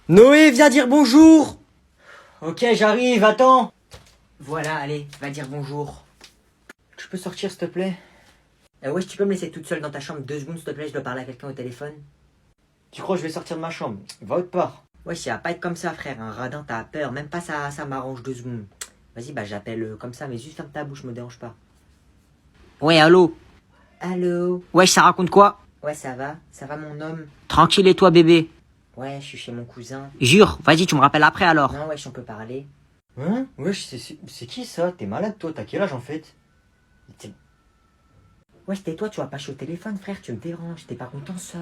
Noé, viens dire bonjour. Ok, j'arrive, attends. Voilà, allez, va dire bonjour. Tu peux sortir, s'il te plaît? Wesh, tu peux me laisser toute seule dans ta chambre 2 secondes, s'il te plaît, je dois parler à quelqu'un au téléphone. Tu crois que je vais sortir de ma chambre? Va autre part. Wesh, ça va pas être comme ça, frère, un radin, t'as peur, même pas ça m'arrange 2 secondes. Vas-y, bah j'appelle comme ça, mais juste ferme ta bouche, me dérange pas. Ouais, allô? Allô? Wesh, ça raconte quoi? Ouais, ça va mon homme? Tranquille et toi, bébé? Ouais, je suis chez mon cousin. Jure, vas-y, tu me rappelles après alors. Non, wesh, on peut parler. Hein? Wesh, c'est qui ça? T'es malade toi? T'as quel âge en fait? Wesh, tais-toi, tu vas pas chez au téléphone, frère, tu me déranges, t'es pas content, sors.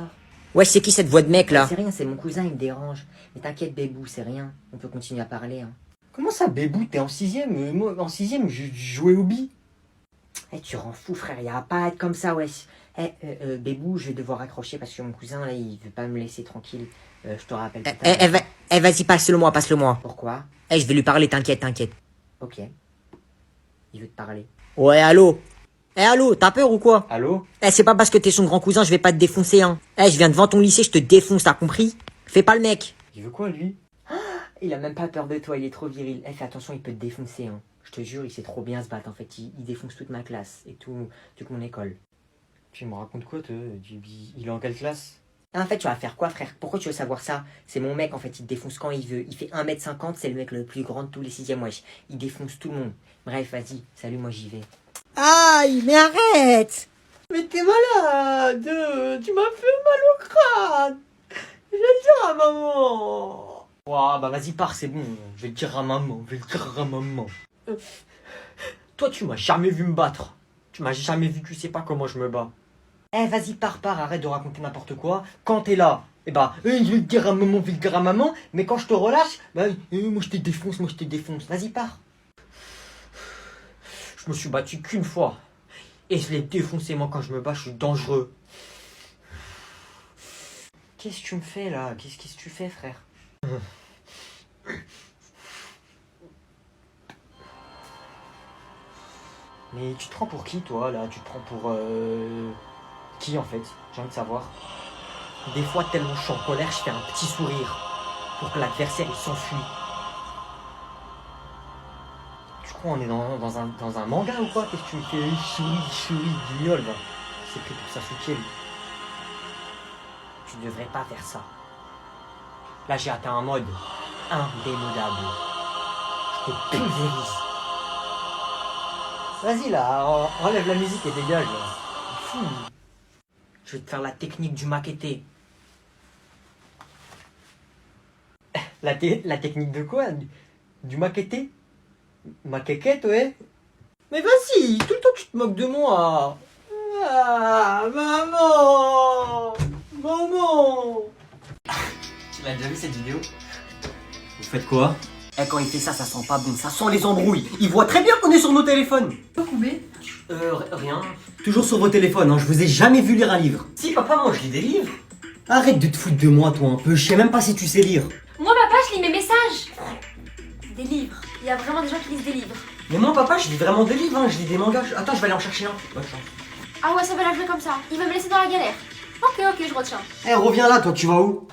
Wesh, c'est qui cette voix de mec là? C'est rien, c'est mon cousin, il me dérange. Mais t'inquiète, bébou, c'est rien, on peut continuer à parler, hein. Comment ça, bébou? T'es en 6ème? Moi, en 6ème, je jouais au bi. Eh, tu rends fou, frère, y a pas à être comme ça, wesh. Bébou, je vais devoir raccrocher parce que mon cousin, là, il veut pas me laisser tranquille. Je te rappelle tout à l'heure. Vas-y, passe-le-moi. Pourquoi? Je vais lui parler, t'inquiète. Ok. Il veut te parler. Ouais, allô? Allô, t'as peur ou quoi? Allô? C'est pas parce que t'es son grand cousin, je vais pas te défoncer, hein. Je viens devant ton lycée, je te défonce, t'as compris? Fais pas le mec. Il veut quoi, lui? Il a même pas peur de toi, il est trop viril. Fais attention, il peut te défoncer, hein. Je te jure, il sait trop bien se battre, en fait. Il défonce toute ma classe et toute mon école. Tu me racontes quoi, toi? Il est en quelle classe? En fait, tu vas faire quoi, frère? Pourquoi tu veux savoir ça? C'est mon mec, en fait, il te défonce quand il veut. Il fait 1m50, c'est le mec le plus grand de tous les 6e, wesh. Il défonce tout le monde. Bref, vas-y, salut, moi j'y vais. Aïe, mais arrête! Mais t'es malade! Tu m'as fait mal au crâne! Je vais le dire à maman! Ouah, bah vas-y, pars, c'est bon. Je vais le dire à maman, Toi, tu m'as jamais vu me battre. Tu m'as jamais vu, tu sais pas comment je me bats. Vas-y, pars, arrête de raconter n'importe quoi. Quand t'es là, je vais le dire à maman, mais quand je te relâche, moi je te défonce. Vas-y, pars. Je me suis battu qu'une fois. Et je l'ai défoncé, moi, quand je me bats, je suis dangereux. Qu'est-ce que tu me fais, là? Qu'est-ce que tu fais, frère? Mais tu te prends pour qui, toi, là? Tu te prends pour... Qui, en fait? J'ai envie de savoir. Des fois, tellement je suis en colère, je fais un petit sourire. Pour que l'adversaire, il s'enfuit. Tu crois on est dans un manga ou quoi? Qu'est-ce que tu me fais? Souris, guignol, va. C'est pris pour Sasuke, lui. Tu devrais pas faire ça. Là, j'ai atteint un mode indémodable. Je te pulvérise. Vas-y, là, enlève la musique et dégage, là. Fou. Je vais te faire la technique du maquetté. La technique de quoi? Du maquetté? Ma quéquette, ouais. Mais vas-y, tout le temps tu te moques de moi. Ah, maman. Tu l'as déjà vu cette vidéo? Vous faites quoi? Quand il fait ça, ça sent pas bon. Ça sent les embrouilles. Il voit très bien qu'on est sur nos téléphones. Pas coupé. Rien. Toujours sur vos téléphones, hein. Je vous ai jamais vu lire un livre. Si, papa, moi je lis des livres. Arrête de te foutre de moi, toi, un peu. Je sais même pas si tu sais lire. Moi, papa, je lis mes messages. Des livres. Il y a vraiment des gens qui lisent des livres. Mais moi, papa, je lis vraiment des livres, hein. Je lis des mangas. Attends, je vais aller en chercher un. Bonne chance. Ah ouais, ça va la jouer comme ça. Il va me laisser dans la galère. Ok, je retiens. Reviens là, toi, tu vas où?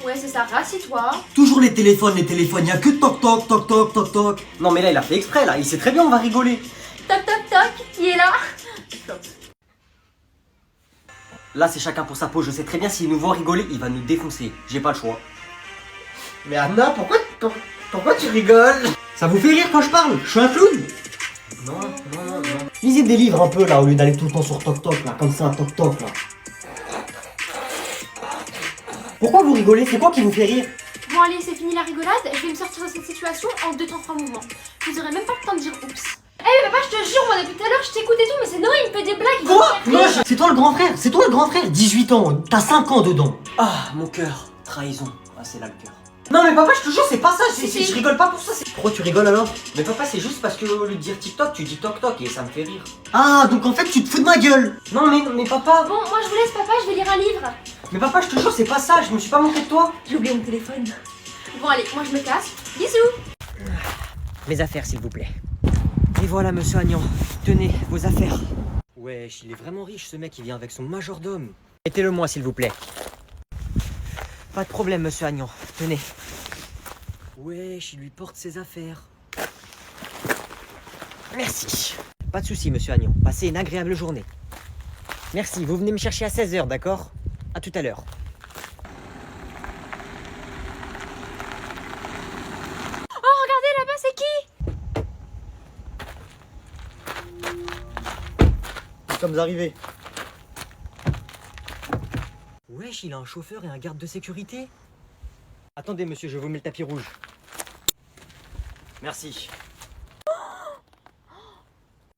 Ouais, c'est ça. Rassis-toi. Toujours les téléphones, y a que toc. Non mais là il a fait exprès là, il sait très bien on va rigoler. Toc, il est là. Là c'est chacun pour sa peau, je sais très bien s'il nous voit rigoler, il va nous défoncer. J'ai pas le choix. Mais Anna, pourquoi tu rigoles? Ça vous fait rire quand je parle? Je suis un clown? Non. Lisez des livres un peu là au lieu d'aller tout le temps sur toc là, comme ça, toc là. Pourquoi vous rigolez? C'est quoi qui vous fait rire? Bon, allez, c'est fini la rigolade. Je vais me sortir de cette situation en 2 temps 3 mouvements. Vous aurez même pas le temps de dire oups. Papa, je te jure, moi depuis tout à l'heure, je t'écoute et tout, mais c'est Noé, il me fait des blagues. Quoi? C'est toi le grand frère, 18 ans, t'as 5 ans dedans. Ah, mon cœur, trahison. Ah, c'est là le cœur. Non mais papa, je te jure, c'est pas ça, je rigole pas pour ça. Pourquoi tu rigoles alors? Mais papa, c'est juste parce que au lieu de dire TikTok, tu dis toc et ça me fait rire. Ah, donc en fait, tu te fous de ma gueule. Non mais papa. Bon, moi je vous laisse, papa, je vais lire un livre. Mais papa, je te jure, c'est pas ça, je me suis pas moqué de toi. J'ai oublié mon téléphone. Bon, allez, moi je me casse. Bisous. Mes affaires, s'il vous plaît. Et voilà, monsieur Agnan. Tenez, vos affaires. Wesh, il est vraiment riche, ce mec, il vient avec son majordome. Mettez-le moi, s'il vous plaît. Pas de problème, monsieur Agnan. Tenez. Wesh, il lui porte ses affaires. Merci. Pas de souci, monsieur Agnan. Passez une agréable journée. Merci, vous venez me chercher à 16h, d'accord? À tout à l'heure. Oh, regardez là-bas, c'est qui? Nous sommes arrivés. Wesh, il a un chauffeur et un garde de sécurité. Attendez, monsieur, je vous mets le tapis rouge. Merci.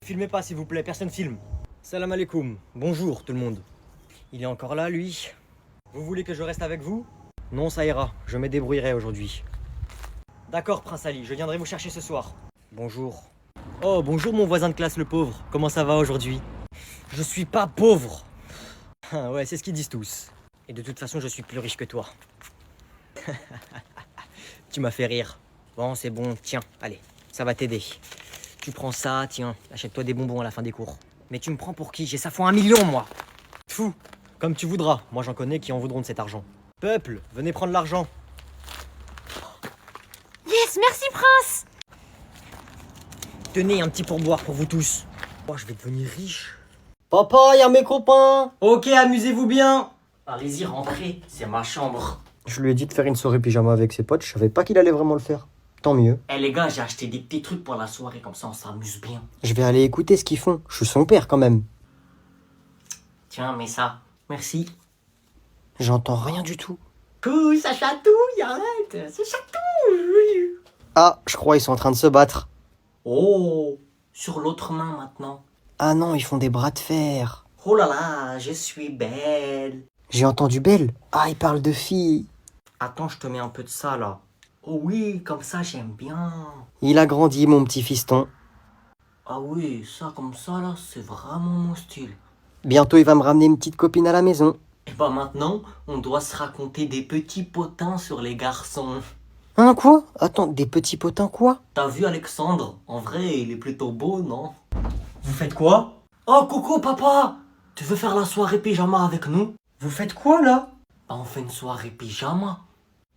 Filmez pas, s'il vous plaît, personne filme. Salam alaikum. Bonjour, tout le monde. Il est encore là, lui. Vous voulez que je reste avec vous? Non, ça ira. Je me débrouillerai aujourd'hui. D'accord, Prince Ali, je viendrai vous chercher ce soir. Bonjour. Oh, bonjour, mon voisin de classe, le pauvre. Comment ça va aujourd'hui? Je suis pas pauvre. Ah ouais, c'est ce qu'ils disent tous. Et de toute façon, je suis plus riche que toi. Tu m'as fait rire. Bon, c'est bon, tiens, allez, ça va t'aider. Tu prends ça, tiens, achète-toi des bonbons à la fin des cours. Mais tu me prends pour qui? J'ai ça fois 1 million, moi. Fou, comme tu voudras. Moi, j'en connais qui en voudront de cet argent. Peuple, venez prendre l'argent. Yes, merci Prince. Tenez, un petit pourboire pour vous tous. Moi, je vais devenir riche. Papa, y a mes copains. Ok, amusez-vous bien. Allez-y, rentrez, c'est ma chambre. Je lui ai dit de faire une soirée pyjama avec ses potes, je savais pas qu'il allait vraiment le faire. Tant mieux. Eh les gars, j'ai acheté des petits trucs pour la soirée, comme ça on s'amuse bien. Je vais aller écouter ce qu'ils font, je suis son père quand même. Tiens, mets ça. Merci. J'entends rien du tout. Couille, ça chatouille, arrête, ça chatouille. Ah, je crois ils sont en train de se battre. Oh, sur l'autre main maintenant. Ah non, ils font des bras de fer. Oh là là, je suis belle. J'ai entendu Belle. Ah, ils parlent de filles. Attends, je te mets un peu de ça là. Oh oui, comme ça j'aime bien. Il a grandi, mon petit fiston. Ah oui, ça comme ça là, c'est vraiment mon style. Bientôt, il va me ramener une petite copine à la maison. Et bah maintenant, on doit se raconter des petits potins sur les garçons. Hein, quoi? Attends, des petits potins quoi? T'as vu Alexandre? En vrai, il est plutôt beau, non? Vous faites quoi? Oh coucou papa! Tu veux faire la soirée pyjama avec nous? Vous faites quoi, là? Bah on fait une soirée pyjama.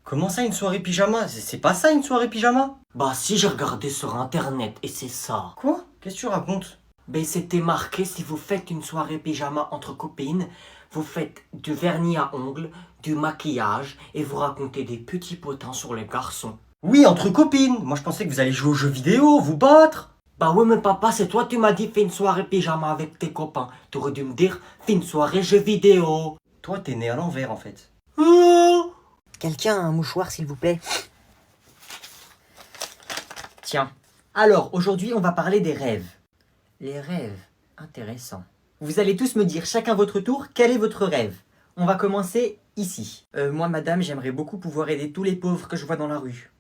Comment ça, une soirée pyjama? C'est pas ça, une soirée pyjama? Bah si, j'ai regardé sur internet et c'est ça. Quoi? Qu'est-ce que tu racontes? Ben c'était marqué, si vous faites une soirée pyjama entre copines, vous faites du vernis à ongles, du maquillage et vous racontez des petits potins sur les garçons. Oui, entre copines. Moi, je pensais que vous allez jouer aux jeux vidéo, vous battre. Bah oui mais papa, c'est toi tu m'as dit fais une soirée pyjama avec tes copains. T'aurais dû me dire fais une soirée jeux vidéo. Toi, t'es né à l'envers, en fait. Quelqu'un a un mouchoir s'il vous plaît? Tiens. Alors, aujourd'hui, on va parler des rêves. Les rêves, intéressant. Vous allez tous me dire chacun votre tour quel est votre rêve. On va commencer ici. Moi madame, j'aimerais beaucoup pouvoir aider tous les pauvres que je vois dans la rue.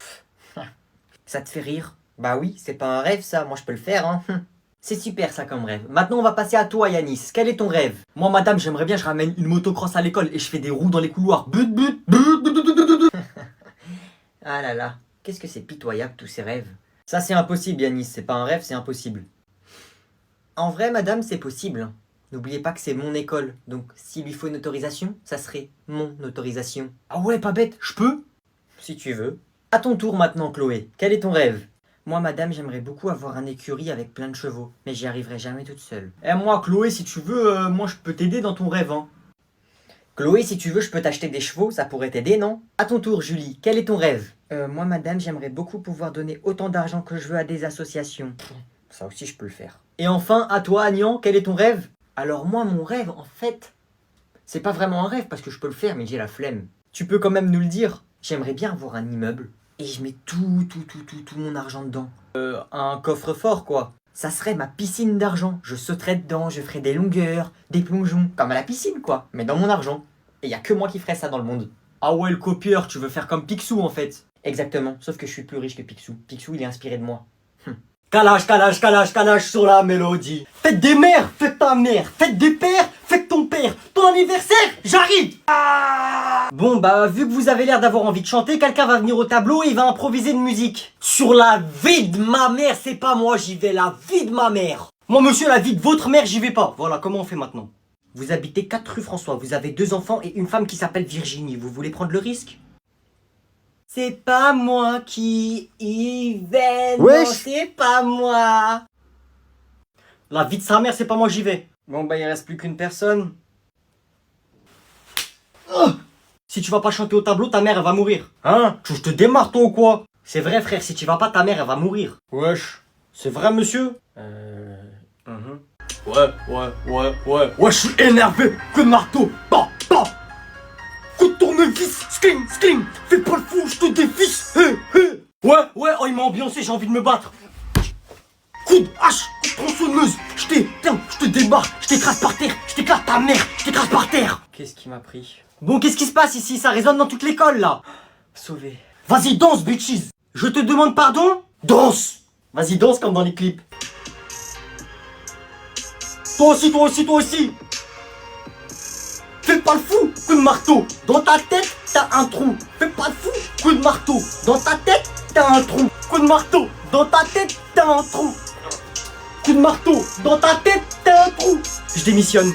Ça te fait rire? Bah oui, c'est pas un rêve ça, moi je peux le faire hein. C'est super ça comme rêve. Maintenant on va passer à toi Yanis, quel est ton rêve? Moi madame, j'aimerais bien je ramène une motocross à l'école et je fais des roues dans les couloirs. But but but but but but but. Ah là là, qu'est-ce que c'est pitoyable tous ces rêves. Ça c'est impossible Yanis, c'est pas un rêve, c'est impossible. En vrai madame, c'est possible. N'oubliez pas que c'est mon école, donc s'il lui faut une autorisation, ça serait mon autorisation. Ah ouais, pas bête, je peux? Si tu veux. À ton tour maintenant Chloé, quel est ton rêve? Moi madame, j'aimerais beaucoup avoir un écurie avec plein de chevaux, mais j'y arriverai jamais toute seule. Eh moi Chloé, si tu veux, moi je peux t'aider dans ton rêve hein. Chloé, si tu veux, je peux t'acheter des chevaux, ça pourrait t'aider, non? À ton tour Julie, quel est ton rêve? Moi madame, j'aimerais beaucoup pouvoir donner autant d'argent que je veux à des associations. Ça aussi je peux le faire. Et enfin, à toi Agnan, quel est ton rêve? Alors moi, mon rêve, en fait, c'est pas vraiment un rêve parce que je peux le faire, mais j'ai la flemme. Tu peux quand même nous le dire. J'aimerais bien avoir un immeuble et je mets tout mon argent dedans. Un coffre-fort quoi. Ça serait ma piscine d'argent. Je sauterais dedans, je ferais des longueurs, des plongeons, comme à la piscine quoi, mais dans mon argent. Et y a que moi qui ferais ça dans le monde. Ah ouais, le copieur, tu veux faire comme Picsou en fait. Exactement, sauf que je suis plus riche que Picsou. Picsou, il est inspiré de moi. Calage, calage, calage, calage sur la mélodie. Faites des mères, faites ta mère. Faites des pères, faites ton père. Ton anniversaire, j'arrive. Bon bah, vu que vous avez l'air d'avoir envie de chanter, quelqu'un va venir au tableau et il va improviser une musique. Sur la vie de ma mère, c'est pas moi, j'y vais, la vie de ma mère. Moi monsieur, la vie de votre mère, j'y vais pas. Voilà, comment on fait maintenant? Vous habitez 4 rue François, vous avez 2 enfants et une femme qui s'appelle Virginie. Vous voulez prendre le risque? C'est pas moi qui y vais, Wesh. non, c'est pas moi. La vie de sa mère, c'est pas moi, j'y vais. Bon, bah, il reste plus qu'une personne. Si tu vas pas chanter au tableau, ta mère, elle va mourir. Hein? Je te démarre, toi, ou quoi? C'est vrai frère, si tu vas pas, ta mère elle va mourir. Wesh. C'est vrai, monsieur? Ouais, je suis énervé. Coup de marteau. Bah, bah. Coup de tournevis. Skling, skling. Fais pas le fou, je te dévisse. Ouais, oh, il m'a ambiancé, j'ai envie de me battre. Coup de hache, coup de tronçonneuse. Je te débarque, je t'écrase par terre. Je t'éclate ta mère, je t'écrase par terre. Qu'est-ce qui m'a pris? Bon, qu'est-ce qui se passe ici? Ça résonne dans toute l'école, là. Sauvé. Vas-y, danse, bitches. Je te demande pardon? Danse. Vas-y, danse comme dans les clips. Toi aussi, toi aussi, toi aussi. Fais pas le fou, coup de marteau. Dans ta tête, t'as un trou. Fais pas le fou, coup de marteau. Dans ta tête, t'as un trou. Coup de marteau. Dans ta tête, t'as un trou. Coup de marteau. Dans ta tête, t'as un trou. Je démissionne.